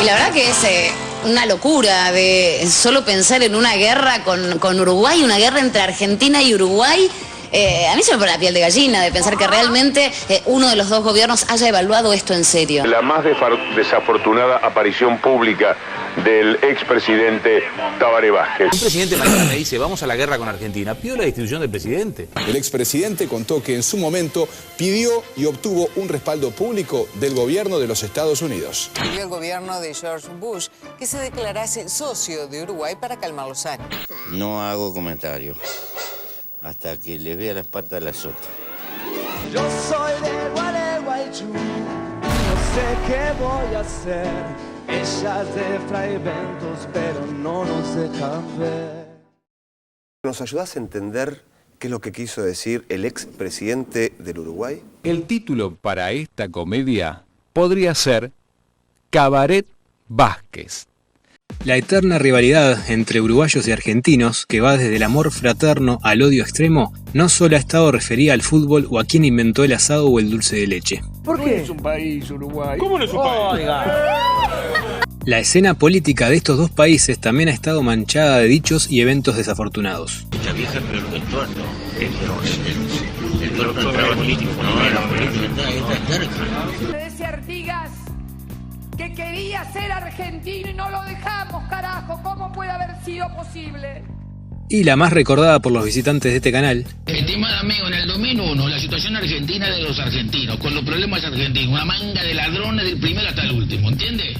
Y la verdad que es una locura de solo pensar en una guerra con Uruguay, una guerra entre Argentina y Uruguay. A mí se me pone la piel de gallina de pensar que realmente uno de los dos gobiernos haya evaluado esto en serio. La más desafortunada aparición pública del expresidente Tabaré Vázquez. Un presidente mañana me dice, vamos a la guerra con Argentina. Pido la destitución del presidente. El expresidente contó que en su momento pidió y obtuvo un respaldo público del gobierno de los Estados Unidos. Pidió el gobierno de George Bush que se declarase socio de Uruguay para calmar los ánimos. No hago comentarios hasta que les vea las patas a la sota. Yo soy de Gualeguaychú, no sé qué voy a hacer. Ella es de Fraiventos, pero no nos dejan ver. ¿Nos ayudás a entender qué es lo que quiso decir el expresidente del Uruguay? El título para esta comedia podría ser Cabaret Vázquez. La eterna rivalidad entre uruguayos y argentinos, que va desde el amor fraterno al odio extremo, no solo ha estado referida al fútbol o a quién inventó el asado o el dulce de leche. ¿Por qué? No es un país, Uruguay. ¿Cómo no es un país? Oiga. La escena política de estos dos países también ha estado manchada de dichos y eventos desafortunados. Esta vieja es peor que el tuerto. El tuerto entraba político. No, la política está Decía Artigas que quería ser argentino y no lo dejamos, carajo. ¿Cómo puede haber sido posible? Y la más recordada por los visitantes de este canal. Estimado amigo, en el 2001, la situación argentina de los argentinos, con los problemas argentinos, una manga de ladrones del primero hasta el último, ¿entiende?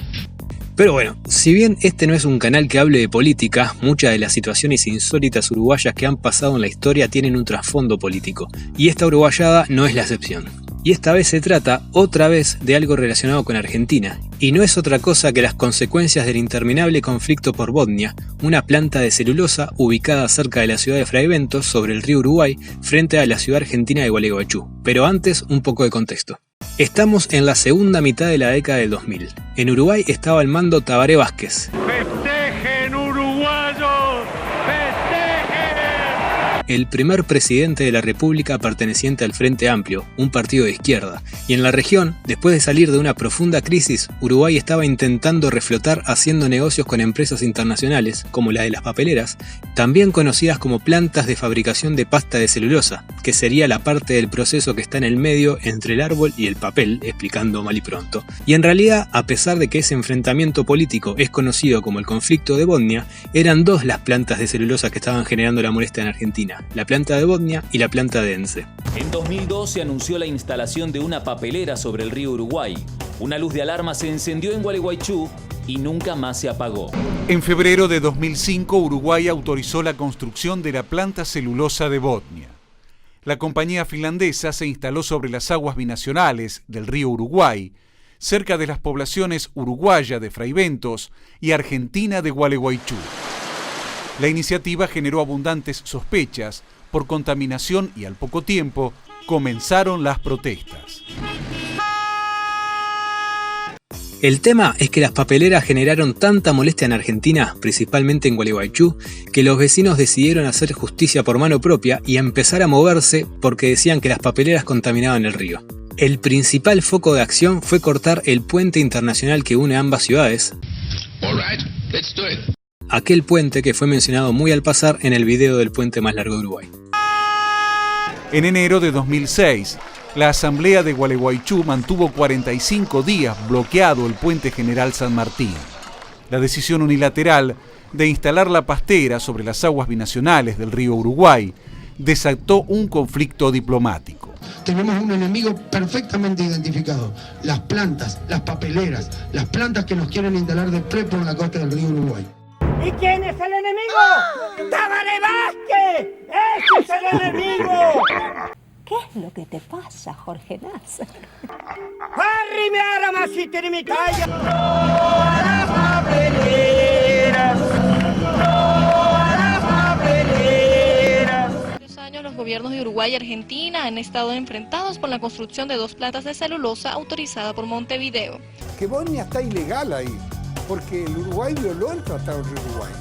Pero bueno, si bien este no es un canal que hable de política, muchas de las situaciones insólitas uruguayas que han pasado en la historia tienen un trasfondo político, y esta uruguayada no es la excepción. Y esta vez se trata, otra vez, de algo relacionado con Argentina, y no es otra cosa que las consecuencias del interminable conflicto por Bodnia, una planta de celulosa ubicada cerca de la ciudad de Fraiventos, sobre el río Uruguay, frente a la ciudad argentina de Gualeguaychú. Pero antes, un poco de contexto. Estamos en la segunda mitad de la década del 2000. En Uruguay estaba al mando Tabaré Vázquez. ¡Festejen, uruguayos! ¡Festejen! El primer presidente de la República perteneciente al Frente Amplio, un partido de izquierda. Y en la región, después de salir de una profunda crisis, Uruguay estaba intentando reflotar haciendo negocios con empresas internacionales, como la de las papeleras, también conocidas como plantas de fabricación de pasta de celulosa, que sería la parte del proceso que está en el medio entre el árbol y el papel, explicando mal y pronto. Y en realidad, a pesar de que ese enfrentamiento político es conocido como el conflicto de Bodnia, eran dos las plantas de celulosa que estaban generando la molestia en Argentina, la planta de Bodnia y la planta de Ence. En 2002 se anunció la instalación de una papelera sobre el río Uruguay. Una luz de alarma se encendió en Gualeguaychú y nunca más se apagó. En febrero de 2005, Uruguay autorizó la construcción de la planta celulosa de Bodnia. La compañía finlandesa se instaló sobre las aguas binacionales del río Uruguay, cerca de las poblaciones uruguaya de Fraiventos y argentina de Gualeguaychú. La iniciativa generó abundantes sospechas por contaminación y al poco tiempo comenzaron las protestas. El tema es que las papeleras generaron tanta molestia en Argentina, principalmente en Gualeguaychú, que los vecinos decidieron hacer justicia por mano propia y empezar a moverse porque decían que las papeleras contaminaban el río. El principal foco de acción fue cortar el puente internacional que une ambas ciudades. Aquel puente que fue mencionado muy al pasar en el video del puente más largo de Uruguay. En enero de 2006, la Asamblea de Gualeguaychú mantuvo 45 días bloqueado el puente General San Martín. La decisión unilateral de instalar la pastera sobre las aguas binacionales del río Uruguay desató un conflicto diplomático. Tenemos un enemigo perfectamente identificado: las plantas, las papeleras, las plantas que nos quieren instalar de prepo en la costa del río Uruguay. ¿Y quién es el enemigo? ¡Tabaré Vázquez! ¡Ese es el enemigo! ¿Qué es lo que te pasa, Jorge Nasser? ¡Arrime a la masita de mi talla! ¡No a las papeleras! ¡No a las papeleras! Varios años los gobiernos de Uruguay y Argentina han estado enfrentados por la construcción de dos plantas de celulosa autorizadas por Montevideo. Que Bodnia está ilegal ahí, porque el Uruguay violó el Tratado de Uruguay.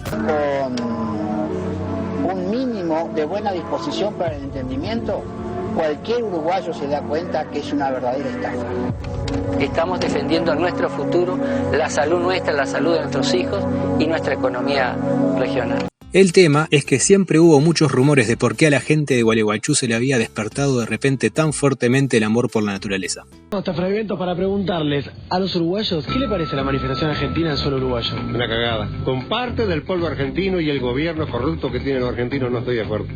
Con un mínimo de buena disposición para el entendimiento, cualquier uruguayo se da cuenta que es una verdadera estafa. Estamos defendiendo nuestro futuro, la salud nuestra, la salud de nuestros hijos y nuestra economía regional. El tema es que siempre hubo muchos rumores de por qué a la gente de Gualeguaychú se le había despertado de repente tan fuertemente el amor por la naturaleza. Hasta Fray Bentos para preguntarles a los uruguayos, ¿qué le parece la manifestación argentina en suelo uruguayo? Una cagada. Con parte del pueblo argentino y el gobierno corrupto que tienen los argentinos no estoy de acuerdo.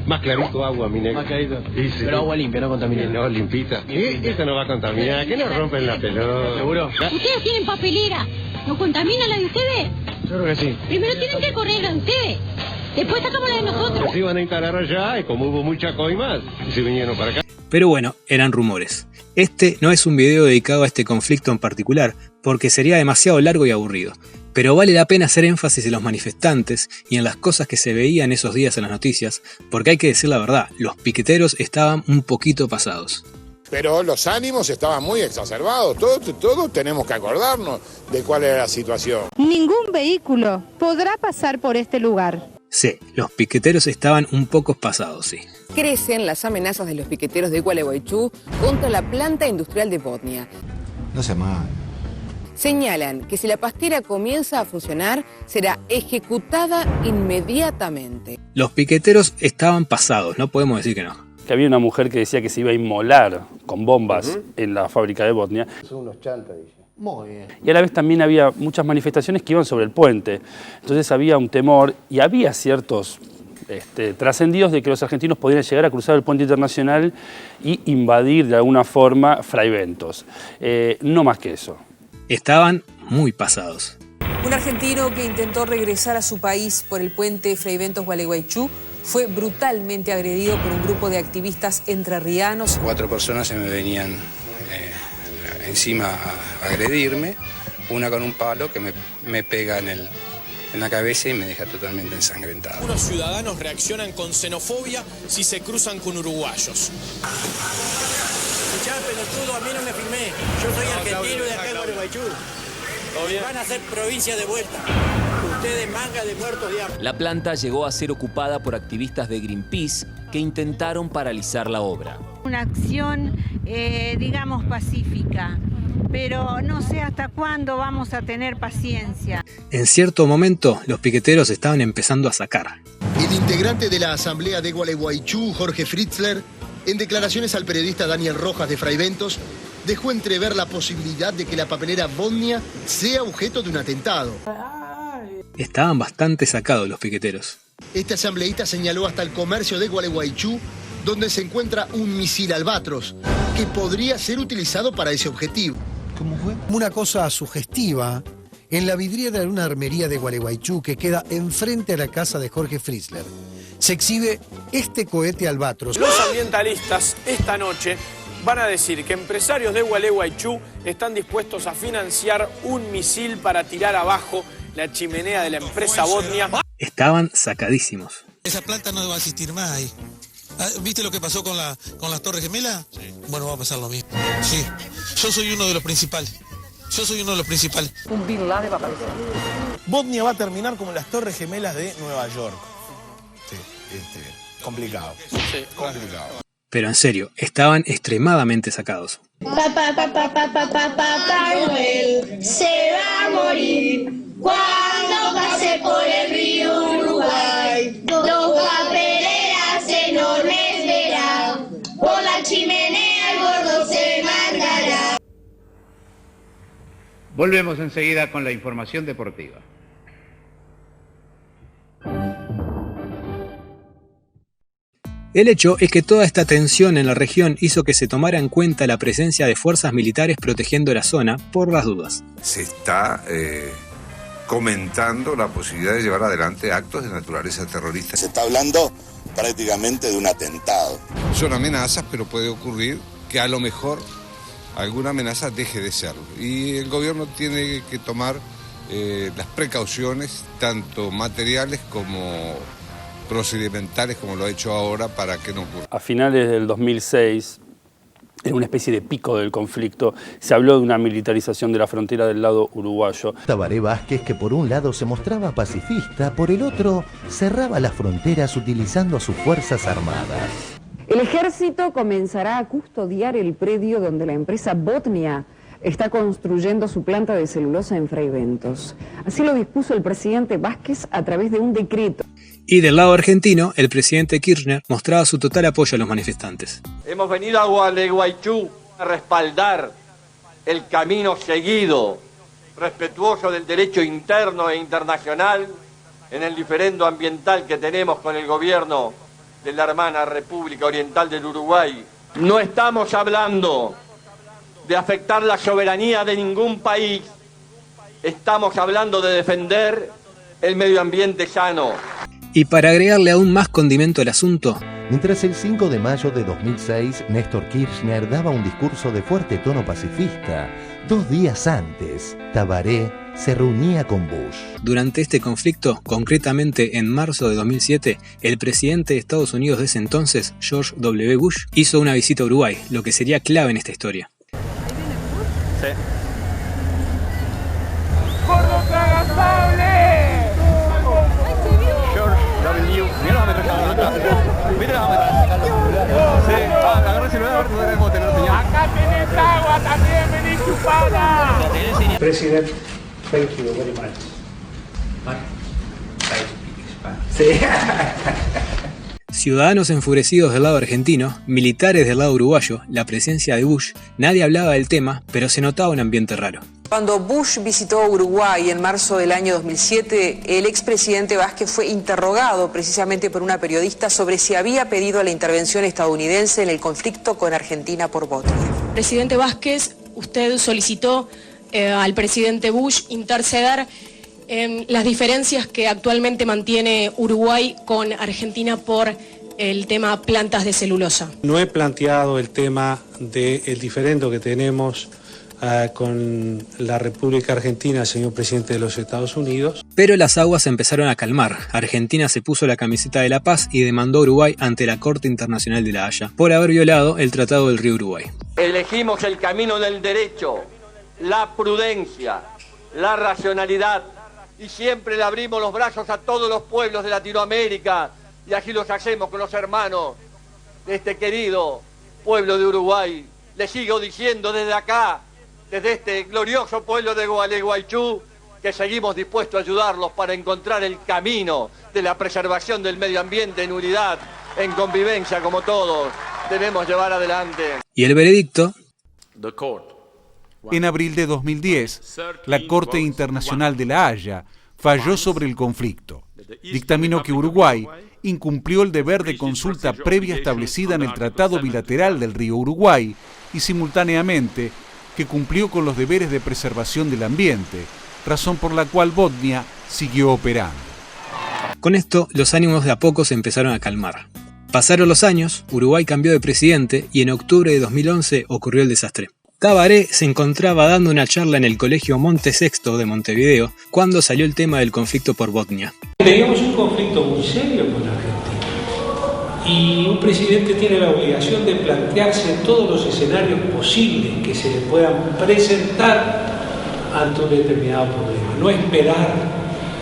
Más clarito agua, mi negro. Más clarito. Sí. Pero agua limpia, no contaminada. No, limpita. Esta no va a contaminar. ¿Qué nos rompen la pelota? ¿Seguro? Ustedes tienen papelera. ¿No contaminan la de ustedes? Yo creo que sí. Primero tienen que correr la de ustedes. Después sacamos la de nosotros. Se iban a instalar allá y como hubo mucha coimas, se vinieron para acá. Pero bueno, eran rumores. Este no es un video dedicado a este conflicto en particular, porque sería demasiado largo y aburrido. Pero vale la pena hacer énfasis en los manifestantes y en las cosas que se veían esos días en las noticias, porque hay que decir la verdad, los piqueteros estaban un poquito pasados. Pero los ánimos estaban muy exacerbados, todos tenemos que acordarnos de cuál era la situación. Ningún vehículo podrá pasar por este lugar. Sí, los piqueteros estaban un poco pasados, sí. Crecen las amenazas de los piqueteros de Gualeguaychú contra la planta industrial de Botnia. No sea mal. Señalan que si la pastera comienza a funcionar, será ejecutada inmediatamente. Los piqueteros estaban pasados, no podemos decir que no. Que había una mujer que decía que se iba a inmolar con bombas en la fábrica de Botnia. Son unos chantas, dice. Muy bien. Y a la vez también había muchas manifestaciones que iban sobre el puente. Entonces había un temor y había ciertos trascendidos de que los argentinos podrían llegar a cruzar el puente internacional y invadir de alguna forma Fray Bentos. No más que eso. Estaban muy pasados. Un argentino que intentó regresar a su país por el puente Fray Bentos Gualeguaychú fue brutalmente agredido por un grupo de activistas entrerrianos. 4 personas se me venían encima a agredirme, una con un palo que me pega en la cabeza y me deja totalmente ensangrentado. Unos ciudadanos reaccionan con xenofobia si se cruzan con uruguayos. Escuchá, pelotudo, a mí no me filmé. Yo soy argentino de acá de Gualeguaychú. Van a hacer provincia de vuelta. Ustedes manga de muertos de hambre. La planta llegó a ser ocupada por activistas de Greenpeace que intentaron paralizar la obra. Una acción, digamos, pacífica, pero no sé hasta cuándo vamos a tener paciencia. En cierto momento, los piqueteros estaban empezando a sacar. El integrante de la asamblea de Gualeguaychú, Jorge Fritzler, en declaraciones al periodista Daniel Rojas de Fray Bentos, dejó entrever la posibilidad de que la papelera Botnia sea objeto de un atentado. Estaban bastante sacados los piqueteros. Este asambleísta señaló hasta el comercio de Gualeguaychú, donde se encuentra un misil Albatros, que podría ser utilizado para ese objetivo. ¿Cómo fue? Una cosa sugestiva, en la vidriera de una armería de Gualeguaychú que queda enfrente a la casa de Jorge Fritzler, se exhibe este cohete Albatros. Los ambientalistas esta noche van a decir que empresarios de Gualeguaychú están dispuestos a financiar un misil para tirar abajo la chimenea de la empresa Botnia. Estaban sacadísimos. Esa planta no va a existir más ahí. ¿Viste lo que pasó con las Torres Gemelas? Sí. Bueno, va a pasar lo mismo. Sí, yo soy uno de los principales. Un Bin Laden va a aparecer. Botnia va a terminar como las Torres Gemelas de Nueva York. Sí, complicado. Sí, complicado. Pero en serio, estaban extremadamente sacados. Papá Noel se va a morir cuando pase por el río Uruguay. Dos papeleras enormes verá, por la chimenea el gordo se mandará. Volvemos enseguida con la información deportiva. El hecho es que toda esta tensión en la región hizo que se tomara en cuenta la presencia de fuerzas militares protegiendo la zona por las dudas. Se está comentando la posibilidad de llevar adelante actos de naturaleza terrorista. Se está hablando prácticamente de un atentado. Son amenazas, pero puede ocurrir que a lo mejor alguna amenaza deje de serlo. Y el gobierno tiene que tomar las precauciones, tanto materiales como procedimentales, como lo ha hecho ahora, para que no ocurra. A finales del 2006, en una especie de pico del conflicto, se habló de una militarización de la frontera del lado uruguayo. Tabaré Vázquez, que por un lado se mostraba pacifista, por el otro cerraba las fronteras utilizando a sus fuerzas armadas. El ejército comenzará a custodiar el predio donde la empresa Botnia está construyendo su planta de celulosa en Fraiventos. Así lo dispuso el presidente Vázquez a través de un decreto. Y del lado argentino, el presidente Kirchner mostraba su total apoyo a los manifestantes. Hemos venido a Gualeguaychú a respaldar el camino seguido, respetuoso del derecho interno e internacional, en el diferendo ambiental que tenemos con el gobierno de la hermana República Oriental del Uruguay. No estamos hablando de afectar la soberanía de ningún país, estamos hablando de defender el medio ambiente sano. Y para agregarle aún más condimento al asunto, mientras el 5 de mayo de 2006 Néstor Kirchner daba un discurso de fuerte tono pacifista, 2 días antes, Tabaré se reunía con Bush. Durante este conflicto, concretamente en marzo de 2007, el presidente de Estados Unidos de ese entonces, George W. Bush, hizo una visita a Uruguay, lo que sería clave en esta historia. Sí. ¡Gordo tragazable! George W. Mira, sí, agarra el celular, a ver, no debemos tener señal. Acá tenés agua, también vení chupada. President, thank you very much. Sí. Ciudadanos enfurecidos del lado argentino, militares del lado uruguayo, la presencia de Bush, nadie hablaba del tema, pero se notaba un ambiente raro. Cuando Bush visitó Uruguay en marzo del año 2007, el expresidente Vázquez fue interrogado precisamente por una periodista sobre si había pedido la intervención estadounidense en el conflicto con Argentina por Botnia. Presidente Vázquez, usted solicitó al presidente Bush interceder en las diferencias que actualmente mantiene Uruguay con Argentina por el tema plantas de celulosa. No he planteado el tema del diferendo que tenemos con la República Argentina, señor presidente de los Estados Unidos. Pero las aguas se empezaron a calmar. Argentina se puso la camiseta de la paz y demandó a Uruguay ante la Corte Internacional de La Haya por haber violado el Tratado del Río Uruguay. Elegimos el camino del derecho, la prudencia, la racionalidad, y siempre le abrimos los brazos a todos los pueblos de Latinoamérica, y así los hacemos con los hermanos de este querido pueblo de Uruguay. Les sigo diciendo desde acá, desde este glorioso pueblo de Gualeguaychú, que seguimos dispuestos a ayudarlos para encontrar el camino de la preservación del medio ambiente en unidad, en convivencia, como todos debemos llevar adelante. ¿Y el veredicto? En abril de 2010, la Corte Internacional de La Haya falló sobre el conflicto. Dictaminó que Uruguay incumplió el deber de consulta previa establecida en el Tratado Bilateral del Río Uruguay y simultáneamente que cumplió con los deberes de preservación del ambiente, razón por la cual Botnia siguió operando. Con esto, los ánimos de a poco se empezaron a calmar. Pasaron los años, Uruguay cambió de presidente y en octubre de 2011 ocurrió el desastre. Tabaré se encontraba dando una charla en el Colegio Monte Sexto de Montevideo cuando salió el tema del conflicto por Botnia. Teníamos un conflicto muy serio con Argentina y un presidente tiene la obligación de plantearse todos los escenarios posibles que se le puedan presentar ante un determinado problema, no esperar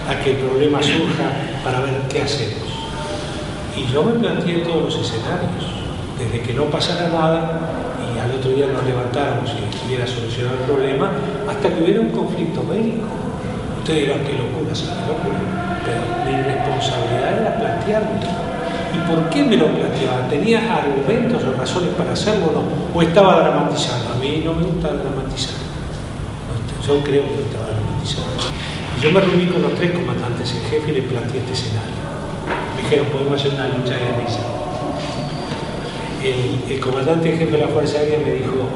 a que el problema surja para ver qué hacemos. Y yo me planteé todos los escenarios, desde que no pasara nada y al otro día nos levantáramos y estuviera solucionado el problema, hasta que hubiera un conflicto bélico. Ustedes dirán, qué locura, pero mi responsabilidad era planteármelo. ¿Y por qué me lo planteaba? ¿Tenía argumentos o razones para hacerlo o no? ¿O estaba dramatizando? A mí no me gusta dramatizar. Yo creo que estaba dramatizando. Y yo me reuní con los 3 comandantes en jefe y les planteé este escenario. Me dijeron, podemos hacer una lucha de risa. El comandante en jefe de la Fuerza Aérea me dijo,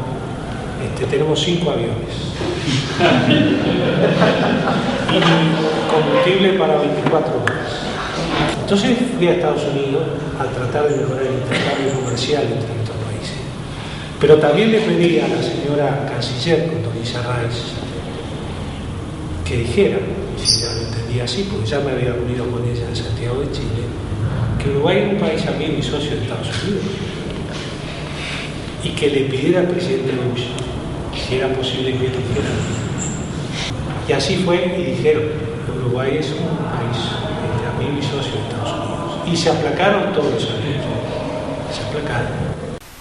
tenemos 5 aviones y combustible para 24 horas. Entonces fui a Estados Unidos a tratar de mejorar el intercambio comercial entre estos países. Pero también le pedí a la señora canciller, Condoleezza Rice, que dijera, si ya lo entendía así, porque ya me había reunido con ella en Santiago de Chile, que Uruguay era un país amigo y socio de Estados Unidos. Y que le pidiera al presidente Bush si era posible que lo hiciera. Y así fue, y dijeron, Uruguay es un país amigo y socio de Estados Unidos. Y se aplacaron todos los años. Se sacar.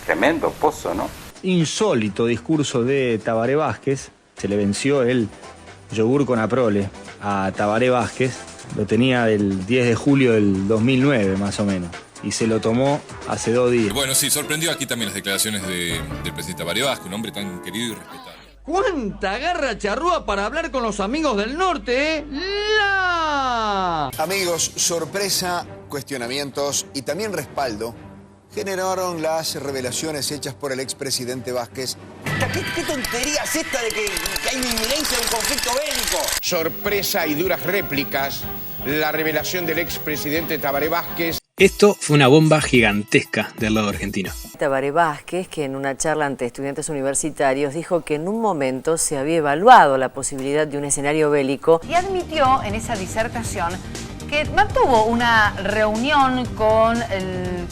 Tremendo pozo, ¿no? Insólito discurso de Tabaré Vázquez. Se le venció el yogur con Aprole a Tabaré Vázquez. Lo tenía el 10 de julio del 2009, más o menos. Y se lo tomó hace 2 días. Bueno, sí, sorprendió aquí también las declaraciones del presidente Tabaré Vázquez, un hombre tan querido y respetado. ¡Cuánta garra charrúa para hablar con los amigos del norte, Amigos, sorpresa, cuestionamientos y también respaldo generaron las revelaciones hechas por el expresidente Vázquez. ¿Qué tontería es esta de que hay inminencia de un conflicto bélico? Sorpresa y duras réplicas, la revelación del expresidente Tabaré Vázquez. Esto fue una bomba gigantesca del lado argentino. Tabaré Vázquez, que en una charla ante estudiantes universitarios dijo que en un momento se había evaluado la posibilidad de un escenario bélico. Y admitió en esa disertación que mantuvo una reunión con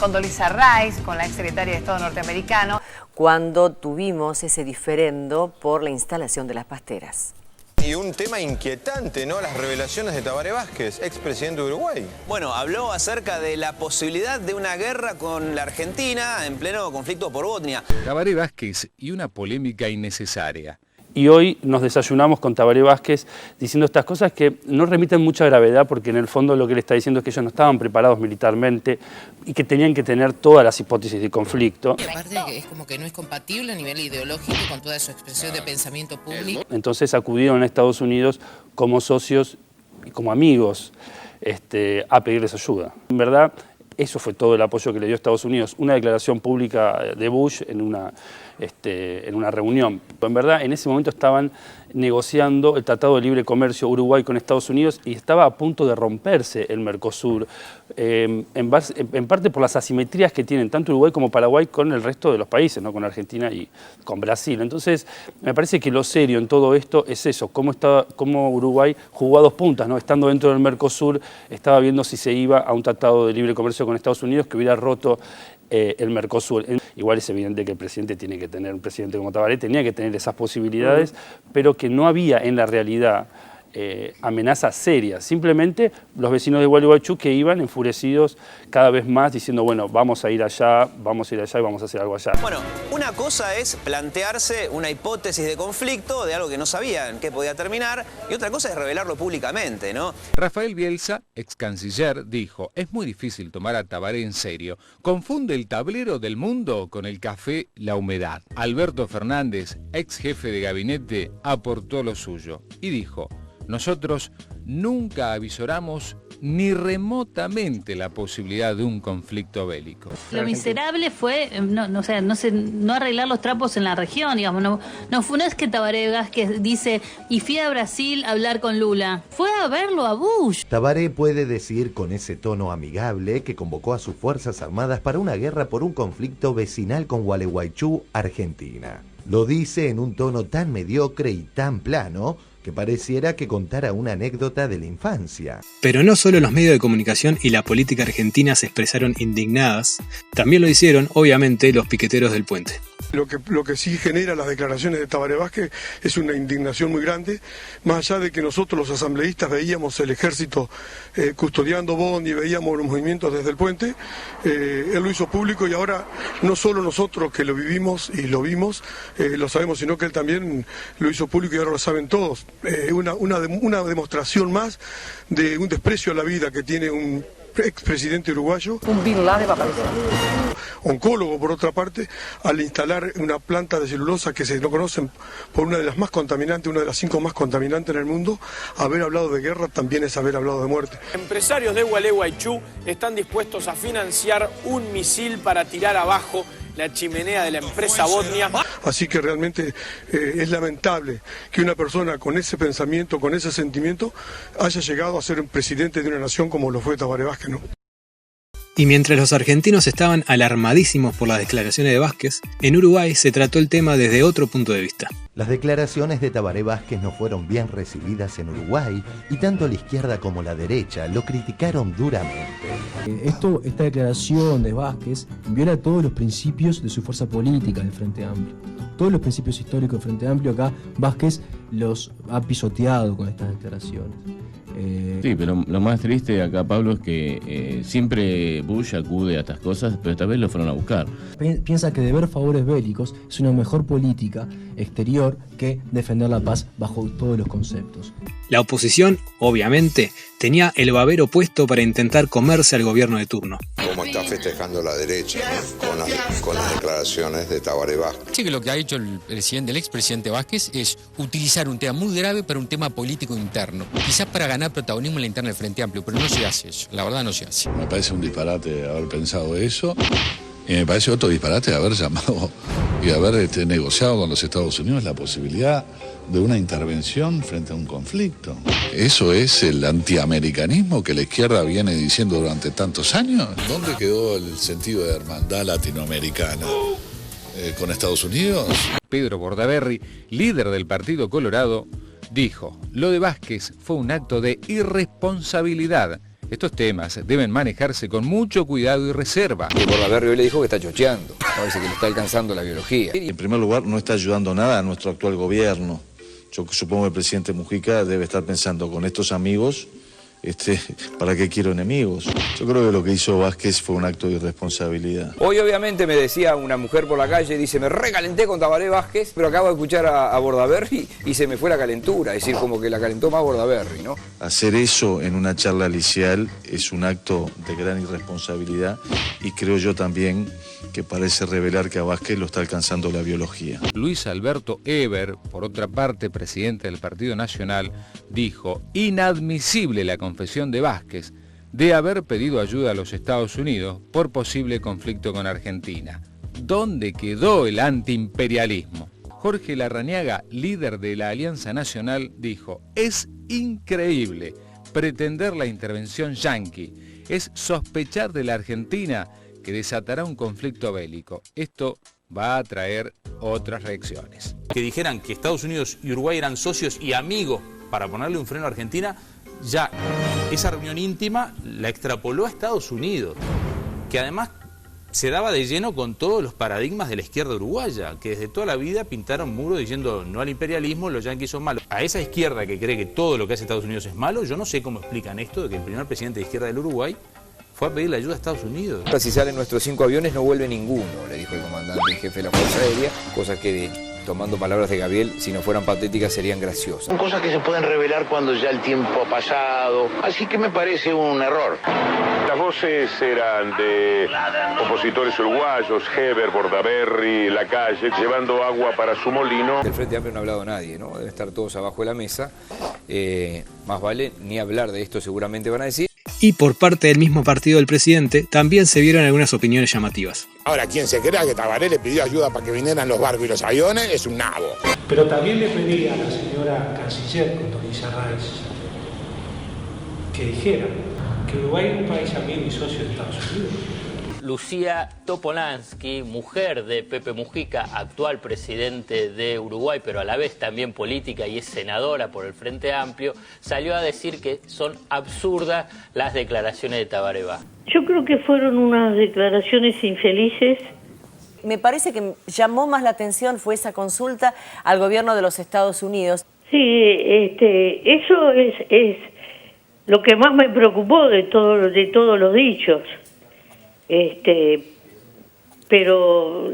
Condoleezza Rice, con la exsecretaria de Estado norteamericano, cuando tuvimos ese diferendo por la instalación de las pasteras. Y un tema inquietante, ¿no? Las revelaciones de Tabaré Vázquez, expresidente de Uruguay. Bueno, habló acerca de la posibilidad de una guerra con la Argentina en pleno conflicto por Botnia. Tabaré Vázquez y una polémica innecesaria. Y hoy nos desayunamos con Tabaré Vázquez diciendo estas cosas que no remiten mucha gravedad, porque en el fondo lo que él está diciendo es que ellos no estaban preparados militarmente y que tenían que tener todas las hipótesis de conflicto. Y aparte es como que no es compatible a nivel ideológico con toda su expresión de pensamiento público. Entonces acudieron a Estados Unidos como socios y como amigos a pedirles ayuda. En verdad, eso fue todo el apoyo que le dio Estados Unidos. Una declaración pública de Bush en una reunión. En verdad, en ese momento estaban negociando el Tratado de Libre Comercio Uruguay con Estados Unidos y estaba a punto de romperse el Mercosur, en parte por las asimetrías que tienen tanto Uruguay como Paraguay con el resto de los países, ¿no? Con Argentina y con Brasil. Entonces, me parece que lo serio en todo esto es eso, cómo Uruguay jugó a 2 puntas, ¿no? Estando dentro del Mercosur, estaba viendo si se iba a un Tratado de Libre Comercio con Estados Unidos que hubiera roto el Mercosur. Igual es evidente que el presidente tiene que tener, un presidente como Tabaré tenía que tener esas posibilidades, pero que no había en la realidad amenazas serias. Simplemente los vecinos de Gualeguaychú que iban enfurecidos cada vez más diciendo, bueno, vamos a ir allá y vamos a hacer algo allá. Bueno, una cosa es plantearse una hipótesis de conflicto de algo que no sabían qué podía terminar, y otra cosa es revelarlo públicamente, ¿no? Rafael Bielsa, ex canciller, dijo, es muy difícil tomar a Tabaré en serio. Confunde el tablero del mundo con el café La Humedad. Alberto Fernández, ex jefe de gabinete, aportó lo suyo y dijo, nosotros nunca avisoramos ni remotamente la posibilidad de un conflicto bélico. Lo miserable fue no arreglar los trapos en la región, digamos. No es que Tabaré Vázquez dice, y fui a Brasil a hablar con Lula. Fue a verlo a Bush. Tabaré puede decir con ese tono amigable que convocó a sus Fuerzas Armadas para una guerra por un conflicto vecinal con Gualeguaychú, Argentina. Lo dice en un tono tan mediocre y tan plano que pareciera que contara una anécdota de la infancia. Pero no solo los medios de comunicación y la política argentina se expresaron indignadas, también lo hicieron, obviamente, los piqueteros del puente. Lo que sí genera las declaraciones de Tabaré Vázquez es una indignación muy grande, más allá de que nosotros los asambleístas veíamos el ejército custodiando Bond y veíamos los movimientos desde el puente, él lo hizo público y ahora no solo nosotros que lo vivimos y lo vimos, lo sabemos, sino que él también lo hizo público y ahora lo saben todos. Una demostración más de un desprecio a la vida que tiene un expresidente uruguayo. Un Bin Laden va a aparecer. Oncólogo, por otra parte, al instalar una planta de celulosa que se lo conocen por una de las más contaminantes, una de las 5 más contaminantes en el mundo, haber hablado de guerra también es haber hablado de muerte. Empresarios de Gualeguaychú están dispuestos a financiar un misil para tirar abajo la chimenea de la empresa Botnia. Así que realmente es lamentable que una persona con ese pensamiento, con ese sentimiento, haya llegado a ser un presidente de una nación como lo fue Tabaré Vázquez, ¿no? Y mientras los argentinos estaban alarmadísimos por las declaraciones de Vázquez, en Uruguay se trató el tema desde otro punto de vista. Las declaraciones de Tabaré Vázquez no fueron bien recibidas en Uruguay y tanto la izquierda como la derecha lo criticaron duramente. Esta declaración de Vázquez viola todos los principios de su fuerza política del Frente Amplio. Todos los principios históricos del Frente Amplio, acá Vázquez los ha pisoteado con estas declaraciones. Sí, pero lo más triste acá, Pablo, es que siempre Bush acude a estas cosas, pero esta vez lo fueron a buscar. Piensa que deber favores bélicos es una mejor política exterior que defender la paz bajo todos los conceptos. La oposición, obviamente, tenía el babero puesto para intentar comerse al gobierno de turno. Cómo está festejando la derecha, ¿no? con las declaraciones de Tabaré Vázquez. Sí, que lo que ha hecho el expresidente Vázquez es utilizar un tema muy grave para un tema político interno. Quizás para ganar protagonismo en la interna del Frente Amplio, pero no se hace eso. La verdad no se hace. Me parece un disparate haber pensado eso. Y me parece otro disparate haber llamado y haber negociado con los Estados Unidos la posibilidad de una intervención frente a un conflicto. ¿Eso es el antiamericanismo que la izquierda viene diciendo durante tantos años? ¿Dónde quedó el sentido de hermandad latinoamericana? ¿Con Estados Unidos? Pedro Bordaberry, líder del Partido Colorado, dijo: lo de Vázquez fue un acto de irresponsabilidad. Estos temas deben manejarse con mucho cuidado y reserva. Y Bordaberry hoy le dijo que está chocheando, parece que le está alcanzando la biología. En primer lugar, no está ayudando nada a nuestro actual gobierno. Yo supongo que el presidente Mujica debe estar pensando, con estos amigos, ¿para qué quiero enemigos? Yo creo que lo que hizo Vázquez fue un acto de irresponsabilidad. Hoy obviamente me decía una mujer por la calle, dice, me recalenté con Tabaré Vázquez, pero acabo de escuchar a Bordaberry y se me fue la calentura, es decir, como que la calentó más Bordaberry, ¿no? Hacer eso en una charla liceal es un acto de gran irresponsabilidad y creo yo también que parece revelar que a Vázquez lo está alcanzando la biología. Luis Alberto Eber, por otra parte presidente del Partido Nacional, dijo: inadmisible la confesión de Vázquez de haber pedido ayuda a los Estados Unidos por posible conflicto con Argentina. ¿Dónde quedó el antiimperialismo? Jorge Larrañaga, líder de la Alianza Nacional, dijo: es increíble pretender la intervención yanqui, es sospechar de la Argentina que desatará un conflicto bélico. Esto va a traer otras reacciones. Que dijeran que Estados Unidos y Uruguay eran socios y amigos para ponerle un freno a Argentina, ya esa reunión íntima la extrapoló a Estados Unidos, que además se daba de lleno con todos los paradigmas de la izquierda uruguaya, que desde toda la vida pintaron muros diciendo no al imperialismo, los yanquis son malos. A esa izquierda que cree que todo lo que hace Estados Unidos es malo, yo no sé cómo explican esto de que el primer presidente de izquierda del Uruguay fue a pedirle ayuda a Estados Unidos. Si salen nuestros 5 aviones no vuelve ninguno, le dijo el comandante en jefe de la Fuerza Aérea, cosas que, tomando palabras de Gabriel, si no fueran patéticas serían graciosas. Son cosas que se pueden revelar cuando ya el tiempo ha pasado, así que me parece un error. Las voces eran de opositores uruguayos, Heber, Bordaberry, Lacalle, llevando agua para su molino. Del Frente Amplio no ha hablado nadie, ¿no? Deben estar todos abajo de la mesa. Más vale ni hablar de esto, seguramente van a decir. Y por parte del mismo partido del presidente también se vieron algunas opiniones llamativas. Ahora, quien se crea que Tabaré le pidió ayuda para que vinieran los barcos y los aviones es un nabo. Pero también le pedí a la señora canciller Condoleezza Rice que dijera que Uruguay es un país amigo y socio de Estados Unidos. Lucía Topolansky, mujer de Pepe Mujica, actual presidente de Uruguay, pero a la vez también política y es senadora por el Frente Amplio, salió a decir que son absurdas las declaraciones de Tabaré Vázquez. Yo creo que fueron unas declaraciones infelices. Me parece que llamó más la atención fue esa consulta al gobierno de los Estados Unidos. Sí, eso es lo que más me preocupó de todos los dichos. Pero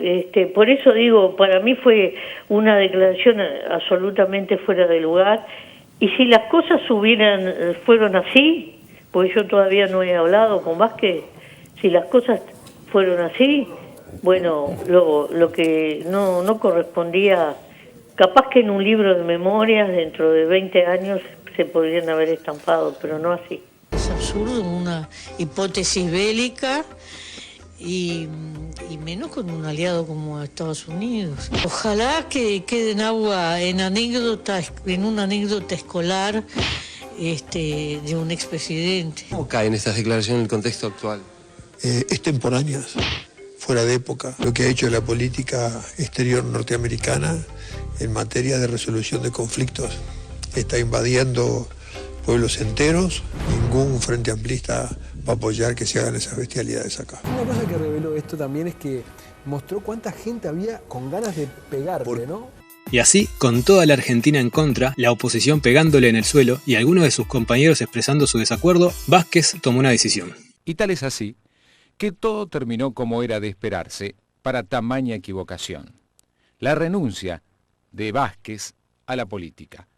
por eso digo, para mí fue una declaración absolutamente fuera de lugar, y si las cosas fueron así, porque yo todavía no he hablado con Vázquez, si las cosas fueron así, bueno, lo que no correspondía, capaz que en un libro de memorias dentro de 20 años se podrían haber estampado, pero no así. Es absurdo una hipótesis bélica y menos con un aliado como Estados Unidos. Ojalá que quede en agua, en una anécdota escolar de un expresidente. ¿Cómo caen estas declaraciones en el contexto actual? Extemporáneas, fuera de época. Lo que ha hecho la política exterior norteamericana en materia de resolución de conflictos está invadiendo pueblos enteros. Ningún frente amplista va a apoyar que se hagan esas bestialidades acá. Una cosa que reveló esto también es que mostró cuánta gente había con ganas de pegarle, ¿no? Y así, con toda la Argentina en contra, la oposición pegándole en el suelo y algunos de sus compañeros expresando su desacuerdo, Vázquez tomó una decisión. Y tal es así, que todo terminó como era de esperarse para tamaña equivocación. La renuncia de Vázquez a la política.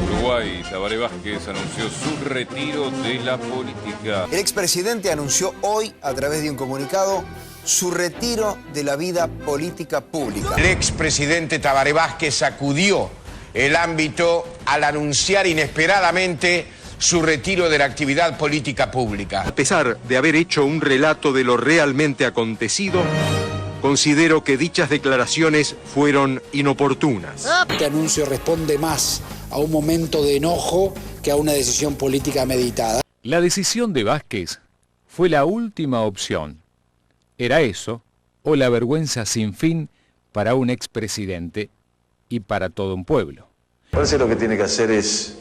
Uruguay, Tabaré Vázquez anunció su retiro de la política. El expresidente anunció hoy, a través de un comunicado, su retiro de la vida política pública. El expresidente Tabaré Vázquez sacudió el ámbito al anunciar inesperadamente su retiro de la actividad política pública. A pesar de haber hecho un relato de lo realmente acontecido, considero que dichas declaraciones fueron inoportunas. Este anuncio responde más a un momento de enojo que a una decisión política meditada. La decisión de Vázquez fue la última opción. Era eso o la vergüenza sin fin para un expresidente y para todo un pueblo. Parece que lo que tiene que hacer es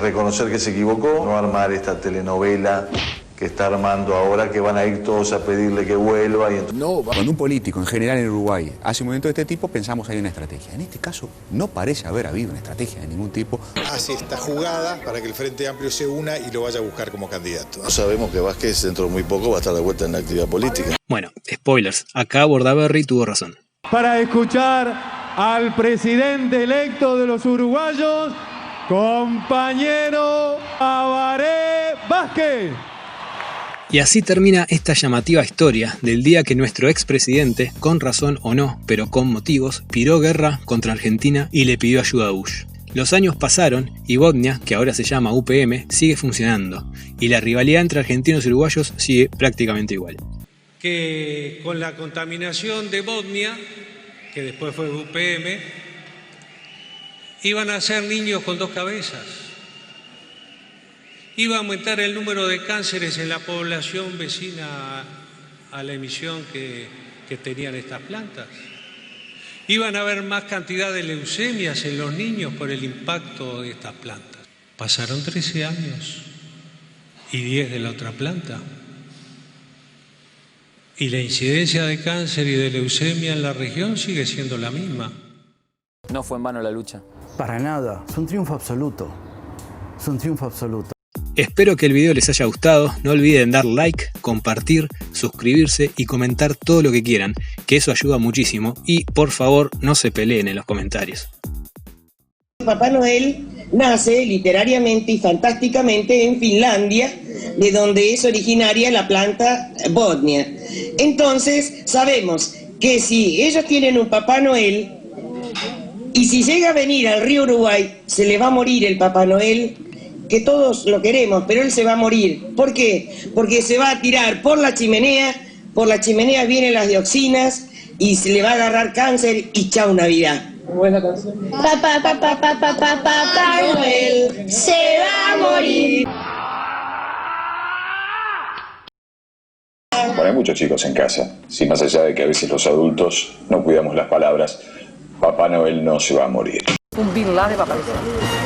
reconocer que se equivocó, no armar esta telenovela que está armando ahora, que van a ir todos a pedirle que vuelva. Cuando un político en general en Uruguay hace un movimiento de este tipo, pensamos que hay una estrategia. En este caso no parece haber habido una estrategia de ningún tipo. Hace esta jugada para que el Frente Amplio se una y lo vaya a buscar como candidato. Sabemos que Vázquez dentro de muy poco va a estar de vuelta en la actividad política. Bueno, spoilers, acá Bordaberry tuvo razón. Para escuchar al presidente electo de los uruguayos, compañero Tabaré Vázquez. Y así termina esta llamativa historia del día que nuestro expresidente, con razón o no, pero con motivos, piró guerra contra Argentina y le pidió ayuda a Bush. Los años pasaron y Botnia, que ahora se llama UPM, sigue funcionando. Y la rivalidad entre argentinos y uruguayos sigue prácticamente igual. Que con la contaminación de Botnia, que después fue UPM, iban a ser niños con dos cabezas. Iba a aumentar el número de cánceres en la población vecina a la emisión que tenían estas plantas. Iban a haber más cantidad de leucemias en los niños por el impacto de estas plantas. Pasaron 13 años y 10 de la otra planta. Y la incidencia de cáncer y de leucemia en la región sigue siendo la misma. No fue en vano la lucha. Para nada, es un triunfo absoluto. Es un triunfo absoluto. Espero que el video les haya gustado, no olviden dar like, compartir, suscribirse y comentar todo lo que quieran, que eso ayuda muchísimo y por favor no se peleen en los comentarios. Papá Noel nace literariamente y fantásticamente en Finlandia, de donde es originaria la planta Botnia. Entonces sabemos que si ellos tienen un Papá Noel y si llega a venir al río Uruguay, se le va a morir el Papá Noel, que todos lo queremos, pero él se va a morir. ¿Por qué? Porque se va a tirar por la chimenea vienen las dioxinas y se le va a agarrar cáncer y chau Navidad. ¿Cómo es la canción? Papá Noel se va a morir. Bueno, hay muchos chicos en casa, si más allá de que a veces los adultos no cuidamos las palabras, Papá Noel no se va a morir. Un Bin Laden va a aparecer.